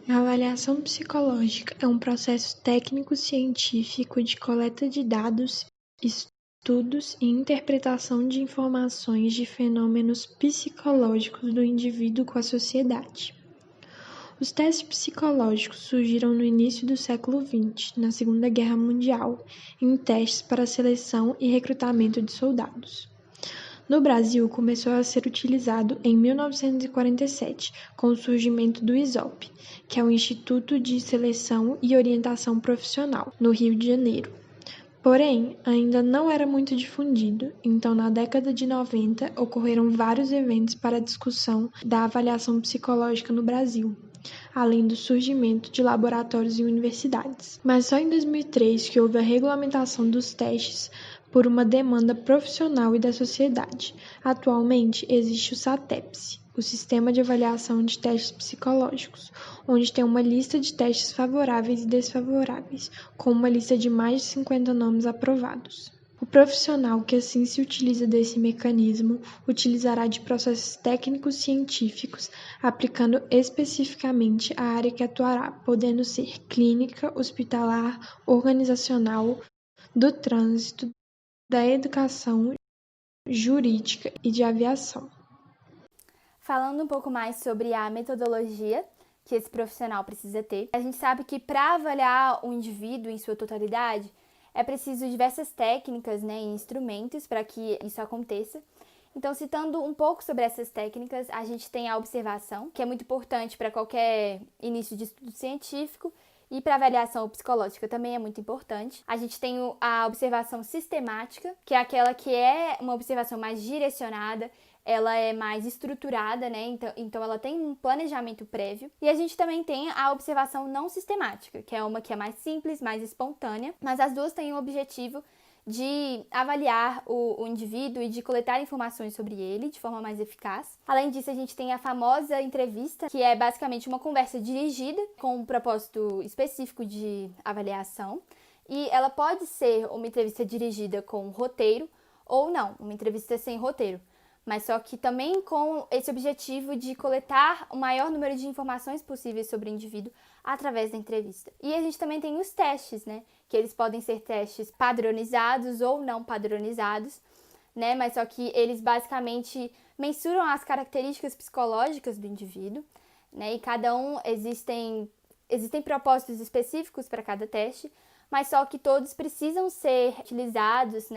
A avaliação psicológica é um processo técnico-científico de coleta de dados, estudos e interpretação de informações de fenômenos psicológicos do indivíduo com a sociedade. Os testes psicológicos surgiram no início do século XX, na Segunda Guerra Mundial, em testes para seleção e recrutamento de soldados. No Brasil, começou a ser utilizado em 1947, com o surgimento do ISOP, que é o Instituto de Seleção e Orientação Profissional, no Rio de Janeiro. Porém, ainda não era muito difundido, então na década de 90 ocorreram vários eventos para a discussão da avaliação psicológica no Brasil, além do surgimento de laboratórios e universidades. Mas só em 2003 que houve a regulamentação dos testes por uma demanda profissional e da sociedade. Atualmente existe o SATEPS, o Sistema de Avaliação de Testes Psicológicos, onde tem uma lista de testes favoráveis e desfavoráveis, com uma lista de mais de 50 nomes aprovados. O profissional que assim se utiliza desse mecanismo utilizará de processos técnicos científicos, aplicando especificamente a área que atuará, podendo ser clínica, hospitalar, organizacional, do trânsito, da educação, jurídica e de aviação. Falando um pouco mais sobre a metodologia que esse profissional precisa ter, a gente sabe que para avaliar o indivíduo em sua totalidade, é preciso diversas técnicas, e instrumentos para que isso aconteça. Então, citando um pouco sobre essas técnicas, a gente tem a observação, que é muito importante para qualquer início de estudo científico, e para avaliação psicológica também é muito importante. A gente tem a observação sistemática, que é aquela que é uma observação mais direcionada, ela é mais estruturada, Então ela tem um planejamento prévio. E a gente também tem a observação não sistemática, que é uma que é mais simples, mais espontânea, mas as duas têm o objetivo de avaliar o indivíduo e de coletar informações sobre ele de forma mais eficaz. Além disso, a gente tem a famosa entrevista, que é basicamente uma conversa dirigida com um propósito específico de avaliação. E ela pode ser uma entrevista dirigida com roteiro ou não, uma entrevista sem roteiro. Mas só que também com esse objetivo de coletar o maior número de informações possíveis sobre o indivíduo através da entrevista. E a gente também tem os testes, que eles podem ser testes padronizados ou não padronizados, mas só que eles basicamente mensuram as características psicológicas do indivíduo, e cada um existem propósitos específicos para cada teste, mas só que todos precisam ser utilizados,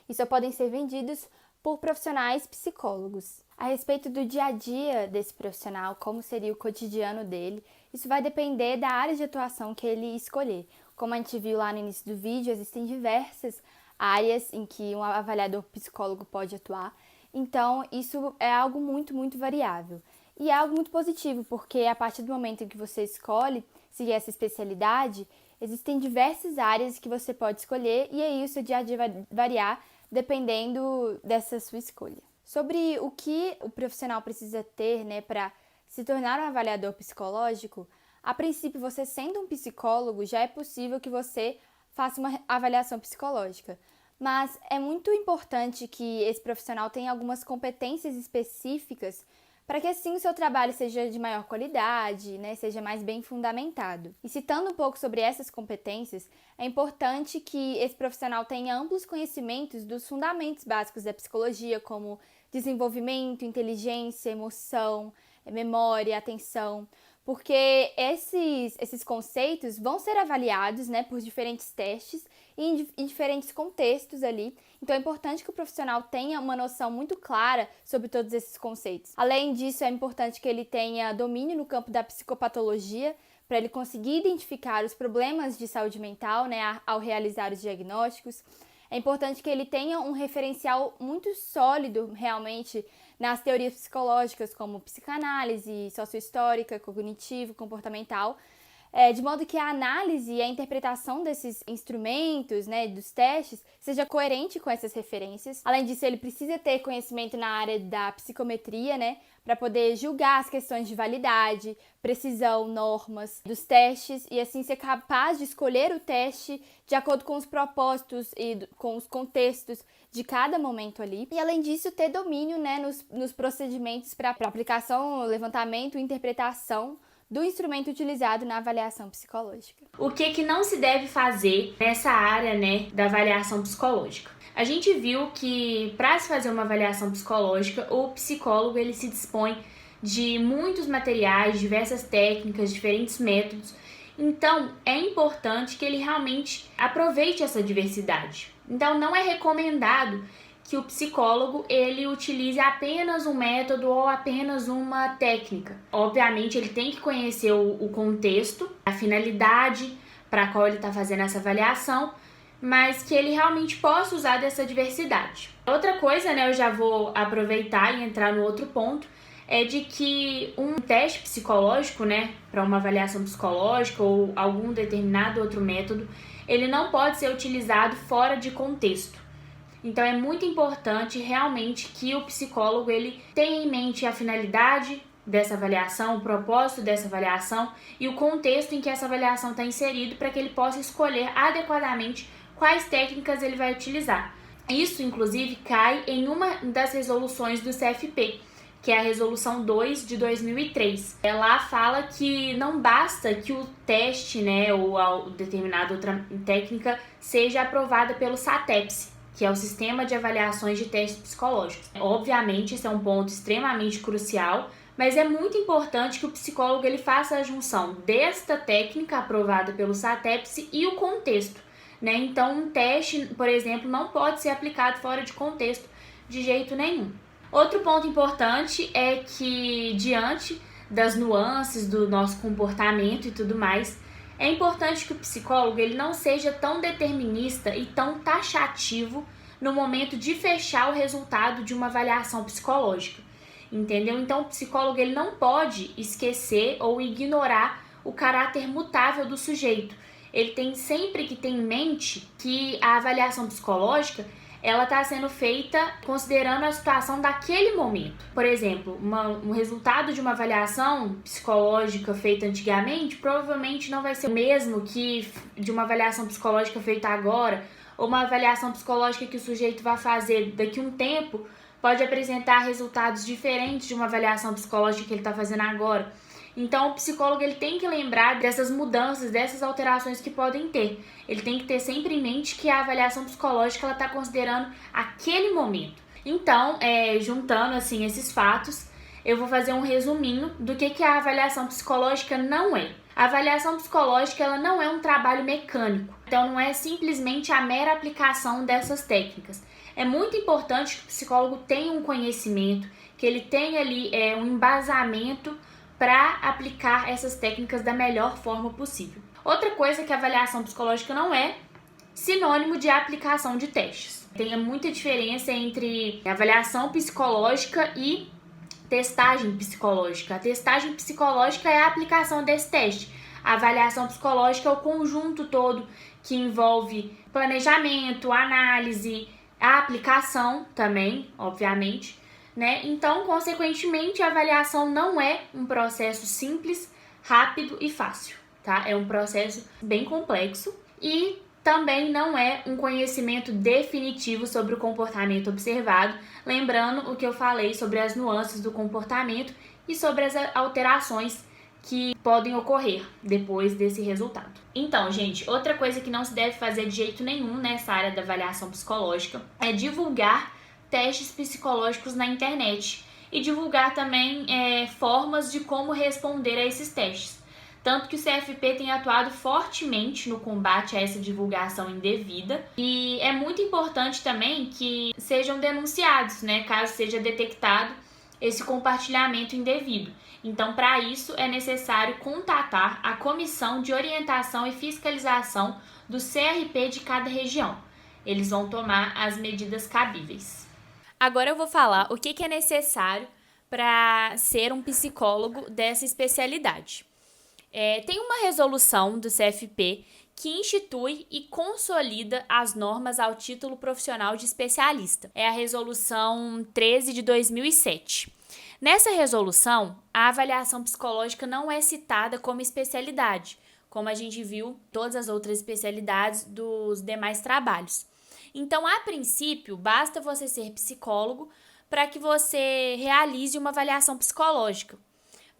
e só podem ser vendidos por profissionais psicólogos. A respeito do dia a dia desse profissional, como seria o cotidiano dele, isso vai depender da área de atuação que ele escolher. Como a gente viu lá no início do vídeo, existem diversas áreas em que um avaliador psicólogo pode atuar. Então, isso é algo muito, muito variável. E é algo muito positivo, porque a partir do momento em que você escolhe seguir essa especialidade, existem diversas áreas que você pode escolher e aí o seu dia a dia vai variar dependendo dessa sua escolha. Sobre o que o profissional precisa ter, para se tornar um avaliador psicológico, a princípio, você sendo um psicólogo, já é possível que você faça uma avaliação psicológica. Mas é muito importante que esse profissional tenha algumas competências específicas para que assim o seu trabalho seja de maior qualidade, seja mais bem fundamentado. E citando um pouco sobre essas competências, é importante que esse profissional tenha amplos conhecimentos dos fundamentos básicos da psicologia, como desenvolvimento, inteligência, emoção, memória, atenção, porque esses conceitos vão ser avaliados, por diferentes testes e em diferentes contextos ali. Então é importante que o profissional tenha uma noção muito clara sobre todos esses conceitos. Além disso, é importante que ele tenha domínio no campo da psicopatologia, para ele conseguir identificar os problemas de saúde mental, ao realizar os diagnósticos. É importante que ele tenha um referencial muito sólido, realmente, nas teorias psicológicas, como psicanálise, sociohistórica, cognitivo, comportamental, de modo que a análise e a interpretação desses instrumentos, dos testes, seja coerente com essas referências. Além disso, ele precisa ter conhecimento na área da psicometria, para poder julgar as questões de validade, precisão, normas dos testes e assim ser capaz de escolher o teste de acordo com os propósitos e com os contextos de cada momento ali. E além disso, ter domínio nos procedimentos para aplicação, levantamento e interpretação do instrumento utilizado na avaliação psicológica. O que não se deve fazer nessa área, né, da avaliação psicológica? A gente viu que para se fazer uma avaliação psicológica, o psicólogo ele se dispõe de muitos materiais, diversas técnicas, diferentes métodos. Então, é importante que ele realmente aproveite essa diversidade. Então, não é recomendado que o psicólogo ele utilize apenas um método ou apenas uma técnica. Obviamente, ele tem que conhecer o contexto, a finalidade para a qual ele está fazendo essa avaliação, mas que ele realmente possa usar dessa diversidade. Outra coisa, né, eu já vou aproveitar e entrar no outro ponto, é de que um teste psicológico, né, para uma avaliação psicológica ou algum determinado outro método, ele não pode ser utilizado fora de contexto. Então é muito importante realmente que o psicólogo ele tenha em mente a finalidade dessa avaliação, o propósito dessa avaliação e o contexto em que essa avaliação está inserido para que ele possa escolher adequadamente quais técnicas ele vai utilizar. Isso, inclusive, cai em uma das resoluções do CFP, que é a Resolução 2 de 2003. Ela fala que não basta que o teste, né, ou a determinada outra técnica seja aprovada pelo SATEPS, que é o Sistema de Avaliações de Testes Psicológicos. Obviamente, esse é um ponto extremamente crucial, mas é muito importante que o psicólogo ele faça a junção desta técnica aprovada pelo SATEPS e o contexto, né? Então, um teste, por exemplo, não pode ser aplicado fora de contexto de jeito nenhum. Outro ponto importante é que, diante das nuances do nosso comportamento e tudo mais, é importante que o psicólogo ele não seja tão determinista e tão taxativo no momento de fechar o resultado de uma avaliação psicológica, entendeu? Então, o psicólogo ele não pode esquecer ou ignorar o caráter mutável do sujeito. Ele tem sempre que ter em mente que a avaliação psicológica ela está sendo feita considerando a situação daquele momento. Por exemplo, um resultado de uma avaliação psicológica feita antigamente provavelmente não vai ser o mesmo que de uma avaliação psicológica feita agora, ou uma avaliação psicológica que o sujeito vai fazer daqui a um tempo pode apresentar resultados diferentes de uma avaliação psicológica que ele está fazendo agora. Então, o psicólogo ele tem que lembrar dessas mudanças, dessas alterações que podem ter. Ele tem que ter sempre em mente que a avaliação psicológica está considerando aquele momento. Então, juntando assim esses fatos, eu vou fazer um resuminho do que a avaliação psicológica não é. A avaliação psicológica ela não é um trabalho mecânico, então não é simplesmente a mera aplicação dessas técnicas. É muito importante que o psicólogo tenha um conhecimento, que ele tenha ali um embasamento para aplicar essas técnicas da melhor forma possível. Outra coisa que a avaliação psicológica não é sinônimo de aplicação de testes. Tem muita diferença entre avaliação psicológica e testagem psicológica. A testagem psicológica é a aplicação desse teste. A avaliação psicológica é o conjunto todo que envolve planejamento, análise, a aplicação também, obviamente, né? Então, consequentemente, a avaliação não é um processo simples, rápido e fácil, tá? É um processo bem complexo e também não é um conhecimento definitivo sobre o comportamento observado, lembrando o que eu falei sobre as nuances do comportamento e sobre as alterações que podem ocorrer depois desse resultado. Então, gente, outra coisa que não se deve fazer de jeito nenhum nessa área da avaliação psicológica é divulgar testes psicológicos na internet e divulgar também formas de como responder a esses testes. Tanto que o CFP tem atuado fortemente no combate a essa divulgação indevida e é muito importante também que sejam denunciados, né, caso seja detectado esse compartilhamento indevido. Então, para isso, é necessário contatar a Comissão de Orientação e Fiscalização do CRP de cada região. Eles vão tomar as medidas cabíveis. Agora eu vou falar o que é necessário para ser um psicólogo dessa especialidade. Tem uma resolução do CFP que institui e consolida as normas ao título profissional de especialista. É a Resolução 13 de 2007. Nessa resolução, a avaliação psicológica não é citada como especialidade, como a gente viu todas as outras especialidades dos demais trabalhos. Então, a princípio, basta você ser psicólogo para que você realize uma avaliação psicológica.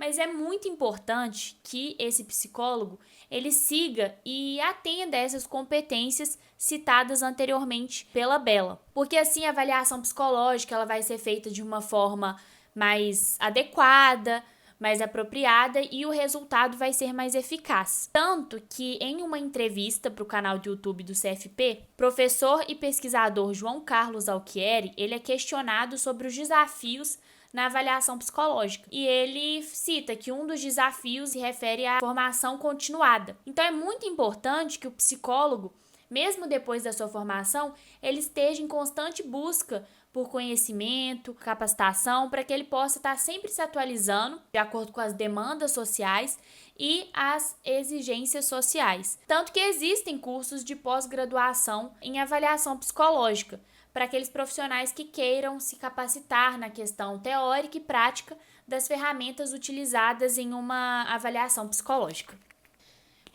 Mas é muito importante que esse psicólogo ele siga e atenda a essas competências citadas anteriormente pela Bela, porque assim a avaliação psicológica ela vai ser feita de uma forma mais adequada, mais apropriada e o resultado vai ser mais eficaz. Tanto que em uma entrevista para o canal de YouTube do CFP, professor e pesquisador João Carlos Alquieri, ele é questionado sobre os desafios na avaliação psicológica. E ele cita que um dos desafios se refere à formação continuada. Então é muito importante que o psicólogo, mesmo depois da sua formação, ele esteja em constante busca por conhecimento, capacitação, para que ele possa estar sempre se atualizando de acordo com as demandas sociais e as exigências sociais. Tanto que existem cursos de pós-graduação em avaliação psicológica para aqueles profissionais que queiram se capacitar na questão teórica e prática das ferramentas utilizadas em uma avaliação psicológica.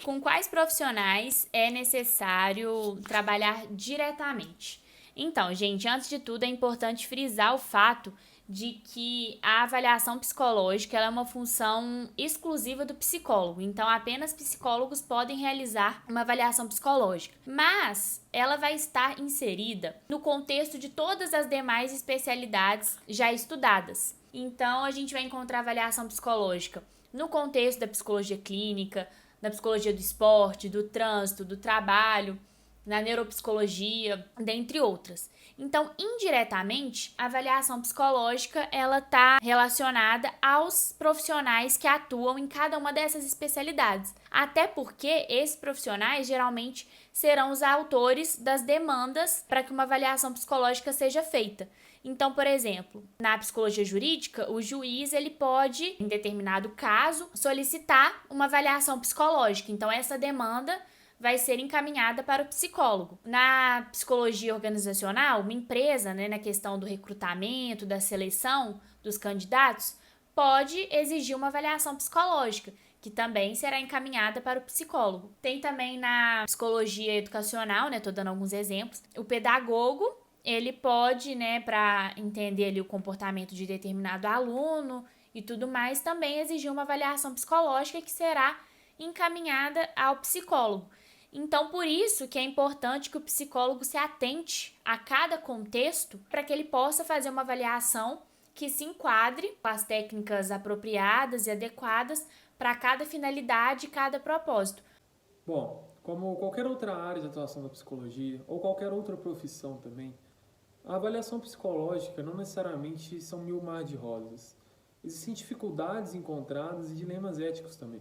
Com quais profissionais é necessário trabalhar diretamente? Então, gente, antes de tudo é importante frisar o fato de que a avaliação psicológica ela é uma função exclusiva do psicólogo. Então, apenas psicólogos podem realizar uma avaliação psicológica. Mas ela vai estar inserida no contexto de todas as demais especialidades já estudadas. Então, a gente vai encontrar avaliação psicológica no contexto da psicologia clínica, da psicologia do esporte, do trânsito, do trabalho, na neuropsicologia, dentre outras. Então, indiretamente, a avaliação psicológica ela está relacionada aos profissionais que atuam em cada uma dessas especialidades. Até porque esses profissionais geralmente serão os autores das demandas para que uma avaliação psicológica seja feita. Então, por exemplo, na psicologia jurídica, o juiz ele pode, em determinado caso, solicitar uma avaliação psicológica. Então, essa demanda vai ser encaminhada para o psicólogo. Na psicologia organizacional, uma empresa, na questão do recrutamento, da seleção dos candidatos, pode exigir uma avaliação psicológica, que também será encaminhada para o psicólogo. Tem também na psicologia educacional, estou dando alguns exemplos, o pedagogo, ele pode, para entender ali o comportamento de determinado aluno e tudo mais, também exigir uma avaliação psicológica que será encaminhada ao psicólogo. Então, por isso que é importante que o psicólogo se atente a cada contexto para que ele possa fazer uma avaliação que se enquadre com as técnicas apropriadas e adequadas para cada finalidade e cada propósito. Bom, como qualquer outra área de atuação da psicologia ou qualquer outra profissão também, a avaliação psicológica não necessariamente são mil mar de rosas. Existem dificuldades encontradas e dilemas éticos também.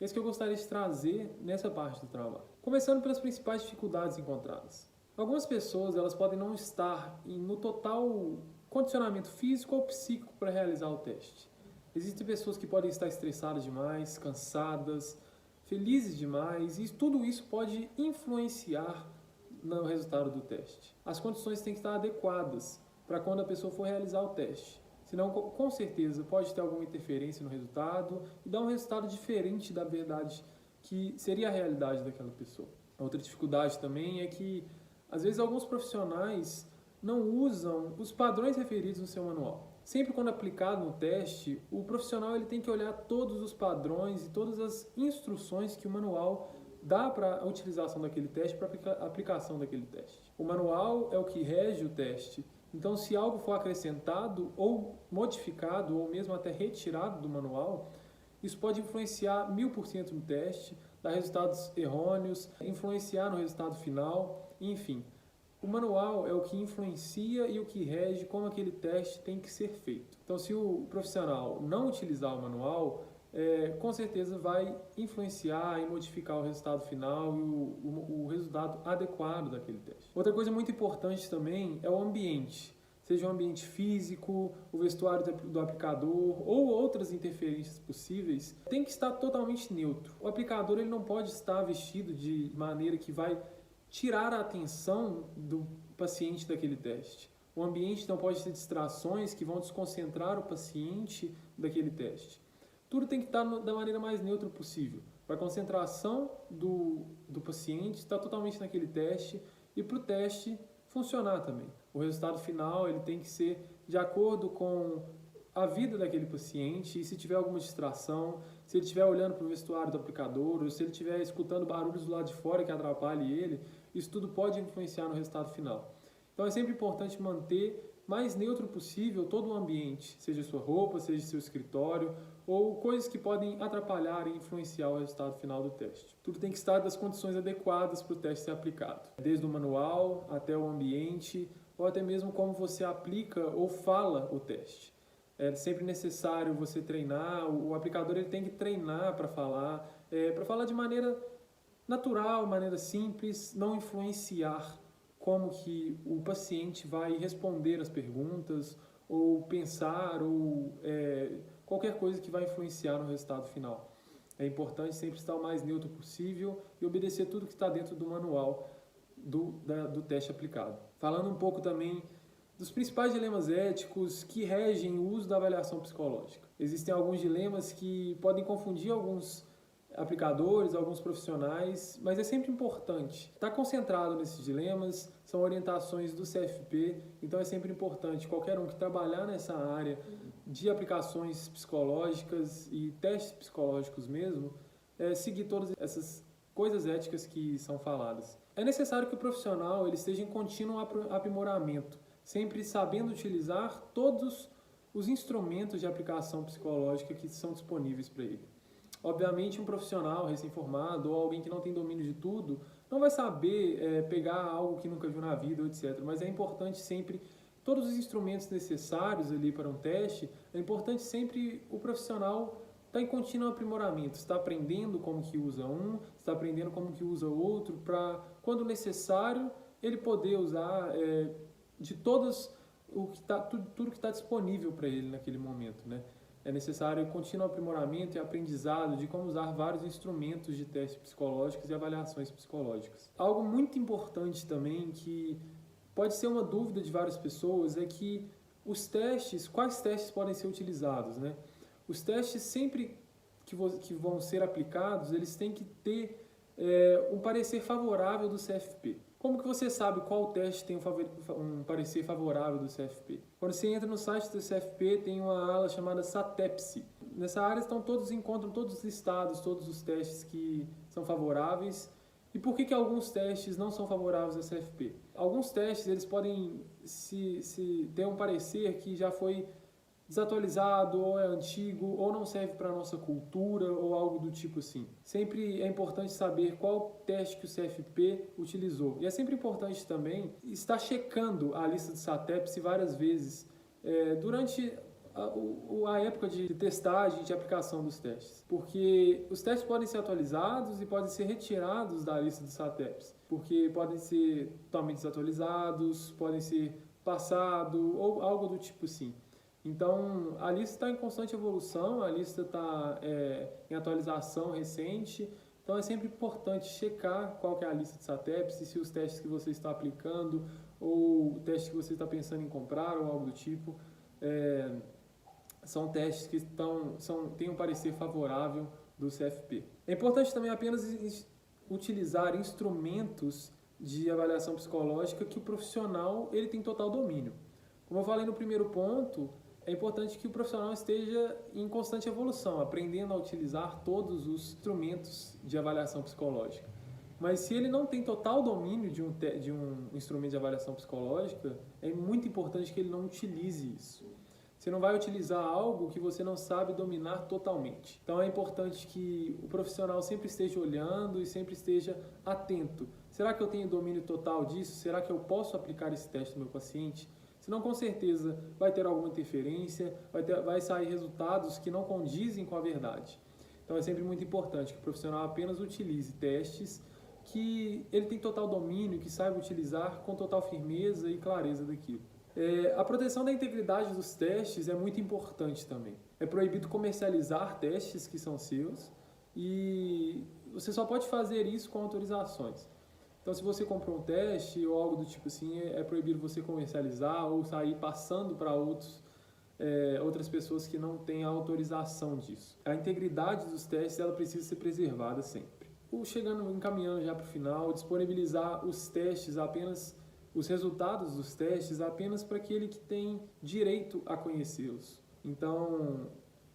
É isso que eu gostaria de trazer nessa parte do trabalho. Começando pelas principais dificuldades encontradas. Algumas pessoas elas podem não estar no total condicionamento físico ou psíquico para realizar o teste. Existem pessoas que podem estar estressadas demais, cansadas, felizes demais, e tudo isso pode influenciar no resultado do teste. As condições têm que estar adequadas para quando a pessoa for realizar o teste. Senão, com certeza, pode ter alguma interferência no resultado e dar um resultado diferente da verdade que seria a realidade daquela pessoa. Outra dificuldade também é que, às vezes, alguns profissionais não usam os padrões referidos no seu manual. Sempre quando aplicado no teste, o profissional ele tem que olhar todos os padrões e todas as instruções que o manual dá para a utilização daquele teste, para a aplicação daquele teste. O manual é o que rege o teste. Então, se algo for acrescentado ou modificado ou mesmo até retirado do manual, isso pode influenciar 1000% no teste, dar resultados errôneos, influenciar no resultado final, enfim. O manual é o que influencia e o que rege como aquele teste tem que ser feito. Então, se o profissional não utilizar o manual, com certeza vai influenciar e modificar o resultado final e o resultado adequado daquele teste. Outra coisa muito importante também é o ambiente, seja um ambiente físico, o vestuário do aplicador ou outras interferências possíveis, tem que estar totalmente neutro. O aplicador ele não pode estar vestido de maneira que vai tirar a atenção do paciente daquele teste. O ambiente não pode ter distrações que vão desconcentrar o paciente daquele teste. Tudo tem que estar da maneira mais neutra possível, para a concentração do paciente estar totalmente naquele teste e para o teste funcionar também. O resultado final ele tem que ser de acordo com a vida daquele paciente e se tiver alguma distração, se ele estiver olhando para o vestuário do aplicador ou se ele estiver escutando barulhos do lado de fora que atrapalhe ele, isso tudo pode influenciar no resultado final. Então é sempre importante manter mais neutro possível todo o ambiente, seja sua roupa, seja seu escritório, ou coisas que podem atrapalhar e influenciar o resultado final do teste. Tudo tem que estar das condições adequadas para o teste ser aplicado, desde o manual até o ambiente, ou até mesmo como você aplica ou fala o teste. É sempre necessário você treinar, o aplicador ele tem que treinar para falar de maneira natural, maneira simples, não influenciar como que o paciente vai responder as perguntas, ou pensar, ou qualquer coisa que vai influenciar no resultado final. É importante sempre estar o mais neutro possível e obedecer tudo que está dentro do manual do teste aplicado. Falando um pouco também dos principais dilemas éticos que regem o uso da avaliação psicológica. Existem alguns dilemas que podem confundir alguns aplicadores, alguns profissionais, mas é sempre importante estar concentrado nesses dilemas, são orientações do CFP, então é sempre importante qualquer um que trabalhar nessa área de aplicações psicológicas e testes psicológicos mesmo, seguir todas essas coisas éticas que são faladas. É necessário que o profissional ele esteja em contínuo aprimoramento, sempre sabendo utilizar todos os instrumentos de aplicação psicológica que são disponíveis para ele. Obviamente, um profissional recém-formado ou alguém que não tem domínio de tudo não vai saber pegar algo que nunca viu na vida, etc. Mas é importante sempre, todos os instrumentos necessários ali para um teste, é importante sempre o profissional estar em contínuo aprimoramento, está aprendendo como que usa um, está aprendendo como que usa o outro, para, quando necessário, ele poder usar de todas tudo que está disponível para ele naquele momento, né? É necessário contínuo aprimoramento e aprendizado de como usar vários instrumentos de testes psicológicos e avaliações psicológicas. Algo muito importante também, que pode ser uma dúvida de várias pessoas, é que os testes, quais testes podem ser utilizados, né? Os testes, sempre que vão ser aplicados, eles têm que ter um parecer favorável do CFP. Como que você sabe qual teste tem um parecer favorável do CFP? Quando você entra no site do CFP, tem uma ala chamada SATEPSE. Nessa área encontram todos os listados, todos os testes que são favoráveis. E por que alguns testes não são favoráveis ao CFP? Alguns testes eles podem se ter um parecer que já foi desatualizado, ou é antigo, ou não serve para a nossa cultura, ou algo do tipo assim. Sempre é importante saber qual teste que o CFP utilizou. E é sempre importante também estar checando a lista de SATEPSE várias vezes durante a época de testagem, de aplicação dos testes. Porque os testes podem ser atualizados e podem ser retirados da lista de SATEPSE. Porque podem ser totalmente desatualizados, podem ser passado, ou algo do tipo assim. Então, a lista está em constante evolução, a lista está em atualização recente, então é sempre importante checar qual que é a lista de SATEPSE, se os testes que você está aplicando, ou testes que você está pensando em comprar, ou algo do tipo, são testes que têm um parecer favorável do CFP. É importante também apenas utilizar instrumentos de avaliação psicológica que o profissional ele tem total domínio. Como eu falei no primeiro ponto, é importante que o profissional esteja em constante evolução, aprendendo a utilizar todos os instrumentos de avaliação psicológica. Mas se ele não tem total domínio de um instrumento de avaliação psicológica, é muito importante que ele não utilize isso. Você não vai utilizar algo que você não sabe dominar totalmente. Então é importante que o profissional sempre esteja olhando e sempre esteja atento. Será que eu tenho domínio total disso? Será que eu posso aplicar esse teste no meu paciente? Senão, com certeza, vai ter alguma interferência, vai sair resultados que não condizem com a verdade. Então, é sempre muito importante que o profissional apenas utilize testes que ele tem total domínio, que saiba utilizar com total firmeza e clareza daquilo. A proteção da integridade dos testes é muito importante também. É proibido comercializar testes que são seus e você só pode fazer isso com autorizações. Então, se você comprou um teste ou algo do tipo assim, é proibido você comercializar ou sair passando para outras pessoas que não têm autorização disso. A integridade dos testes ela precisa ser preservada sempre. Encaminhando já para o final, disponibilizar os testes os resultados dos testes apenas para aquele que tem direito a conhecê-los. Então,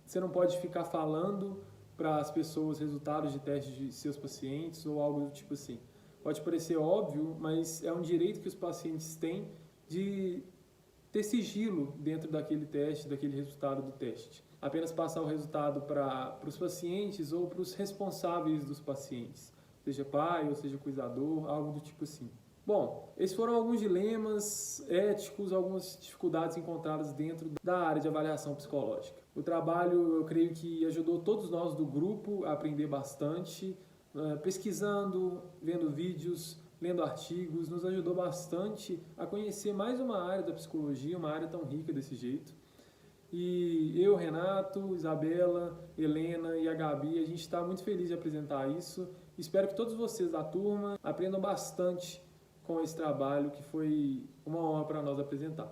você não pode ficar falando para as pessoas resultados de testes de seus pacientes ou algo do tipo assim. Pode parecer óbvio, mas é um direito que os pacientes têm de ter sigilo dentro daquele teste, daquele resultado do teste. Apenas passar o resultado para os pacientes ou para os responsáveis dos pacientes, seja pai ou seja cuidador, algo do tipo assim. Bom, esses foram alguns dilemas éticos, algumas dificuldades encontradas dentro da área de avaliação psicológica. O trabalho, eu creio que ajudou todos nós do grupo a aprender bastante, pesquisando, vendo vídeos, lendo artigos, nos ajudou bastante a conhecer mais uma área da psicologia, uma área tão rica desse jeito. E eu, Renato, Isabela, Helena e a Gabi, a gente está muito feliz de apresentar isso. Espero que todos vocês da turma aprendam bastante com esse trabalho, que foi uma honra para nós apresentar.